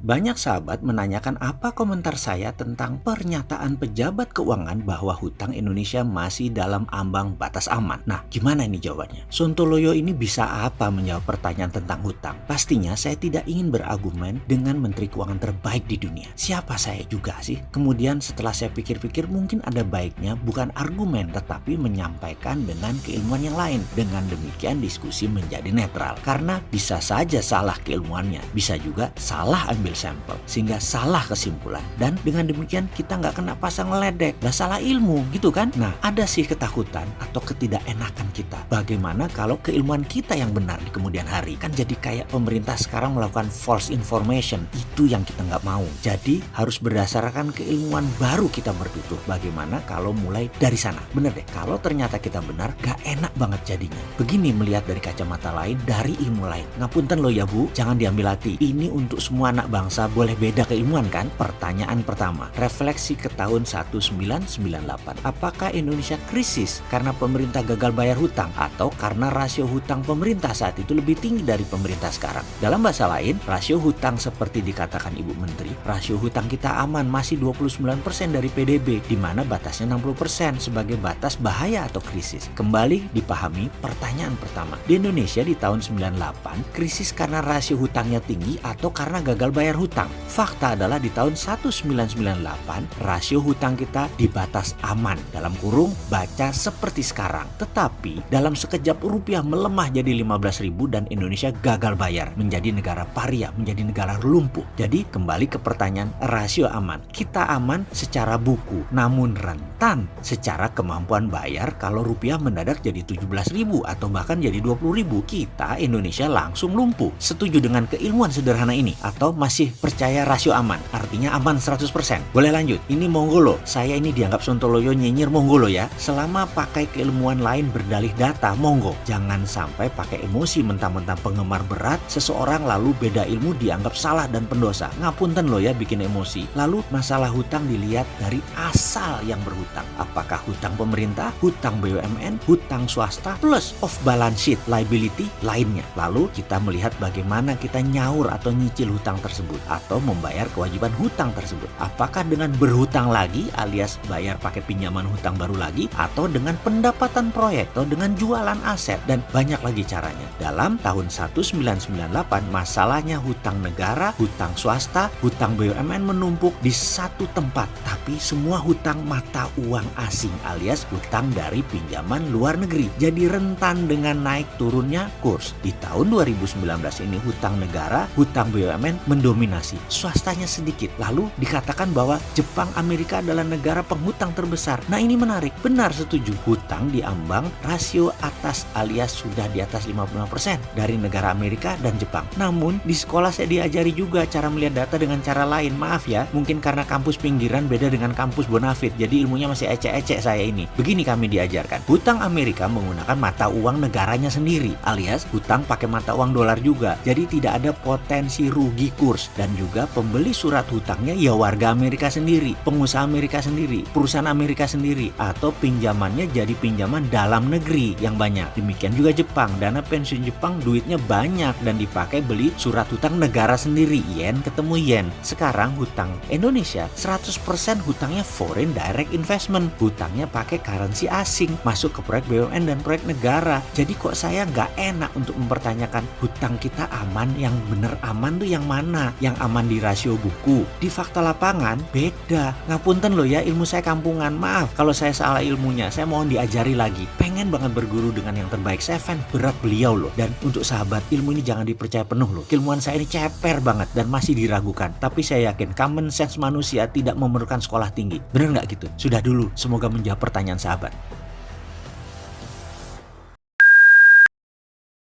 Banyak sahabat menanyakan apa komentar saya tentang pernyataan pejabat keuangan bahwa hutang Indonesia masih dalam ambang batas aman. Nah, gimana ini jawabannya? Sontoloyo ini bisa apa menjawab pertanyaan tentang hutang? Pastinya saya tidak ingin berargumen dengan Menteri Keuangan terbaik di dunia. Siapa saya juga sih? Kemudian setelah saya pikir-pikir mungkin ada baiknya bukan argumen tetapi menyampaikan dengan keilmuan yang lain. Dengan demikian diskusi menjadi netral. Karena bisa saja salah keilmuannya, bisa juga salah ambil sampel sehingga salah kesimpulan, dan dengan demikian kita nggak kena pasang ngeledek, lah salah ilmu gitu kan. Nah, ada sih ketakutan atau ketidakenakan kita bagaimana kalau keilmuan kita yang benar di kemudian hari. Kan jadi kayak pemerintah sekarang melakukan false information, itu yang kita nggak mau. Jadi harus berdasarkan keilmuan baru kita bertutur. Bagaimana kalau mulai dari sana? Bener deh, kalau ternyata kita benar gak enak banget jadinya. Begini melihat dari kacamata lain, dari ilmu lain. Ngapunten loh ya Bu, jangan diambil hati, ini untuk semua anak bangsa boleh beda keilmuan kan? Pertanyaan pertama, refleksi ke tahun 1998. Apakah Indonesia krisis karena pemerintah gagal bayar hutang atau karena rasio hutang pemerintah saat itu lebih tinggi dari pemerintah sekarang? Dalam bahasa lain, rasio hutang seperti dikatakan Ibu Menteri, rasio hutang kita aman masih 29% dari PDB, di mana batasnya 60% sebagai batas bahaya atau krisis. Kembali dipahami pertanyaan pertama. Di Indonesia di tahun 98, krisis karena rasio hutangnya tinggi atau karena gagal bayar hutang. Fakta adalah di tahun 1998 rasio hutang kita di batas aman, dalam kurung baca seperti sekarang. Tetapi dalam sekejap rupiah melemah jadi 15.000 dan Indonesia gagal bayar, menjadi negara paria, menjadi negara lumpuh. Jadi kembali ke pertanyaan rasio aman. Kita aman secara buku, namun rentan secara kemampuan bayar kalau rupiah mendadak jadi 17.000 atau bahkan jadi 20.000. Kita Indonesia langsung lumpuh. Setuju dengan keilmuan sederhana ini atau masih percaya rasio aman, artinya aman 100%? Boleh lanjut? Ini monggo loh, saya ini dianggap Sontoloyo nyinyir, monggo loh ya. Selama pakai keilmuan lain berdalih data, monggo. Jangan sampai pakai emosi mentang-mentang penggemar berat seseorang lalu beda ilmu dianggap salah dan pendosa. Ngapunten loh ya bikin emosi. Lalu masalah hutang dilihat dari asal yang berhutang. Apakah hutang pemerintah, hutang BUMN, hutang swasta, plus off balance sheet liability lainnya. Lalu kita melihat bagaimana kita nyaur atau nyicil hutang tersebut atau membayar kewajiban hutang tersebut. Apakah dengan berhutang lagi alias bayar pakai pinjaman hutang baru lagi, atau dengan pendapatan proyek atau dengan jualan aset, dan banyak lagi caranya. Dalam tahun 1998 masalahnya hutang negara, hutang swasta, hutang BUMN menumpuk di satu tempat, tapi semua hutang mata uang asing alias hutang dari pinjaman luar negeri. Jadi rentan dengan naik turunnya kurs. Di tahun 2019 ini hutang negara, hutang BUMN mendominasi, swastanya sedikit. Lalu dikatakan bahwa Jepang, Amerika adalah negara penghutang terbesar. Nah ini menarik, benar setuju. Hutang diambang rasio atas alias sudah di atas 55% dari negara Amerika dan Jepang. Namun di sekolah saya diajari juga cara melihat data dengan cara lain. Maaf ya, mungkin karena kampus pinggiran beda dengan kampus Bonafit, jadi ilmunya masih ecek-ecek saya ini. Begini kami diajarkan, hutang Amerika menggunakan mata uang negaranya sendiri alias hutang pakai mata uang dolar juga. Jadi tidak ada potensi rugi kurs, dan juga pembeli surat hutangnya ya warga Amerika sendiri, pengusaha Amerika sendiri, perusahaan Amerika sendiri, atau pinjamannya jadi pinjaman dalam negeri yang banyak. Demikian juga Jepang, dana pensiun Jepang duitnya banyak dan dipakai beli surat hutang negara sendiri, yen ketemu yen. Sekarang hutang Indonesia 100% hutangnya foreign direct investment, hutangnya pakai currency asing, masuk ke proyek BUMN dan proyek negara. Jadi kok saya nggak enak untuk mempertanyakan hutang kita aman, yang bener aman tuh yang mana? Yang aman di rasio buku, di fakta lapangan beda. Ngapunten loh ya, ilmu saya kampungan, maaf kalau saya salah ilmunya, saya mohon diajari lagi. Pengen banget berguru dengan yang terbaik, saya fan berat beliau loh. Dan untuk sahabat, ilmu ini jangan dipercaya penuh loh. Keilmuan saya ini ceper banget dan masih diragukan, tapi saya yakin common sense manusia tidak memerlukan sekolah tinggi. Bener nggak gitu? Sudah dulu, semoga menjawab pertanyaan sahabat.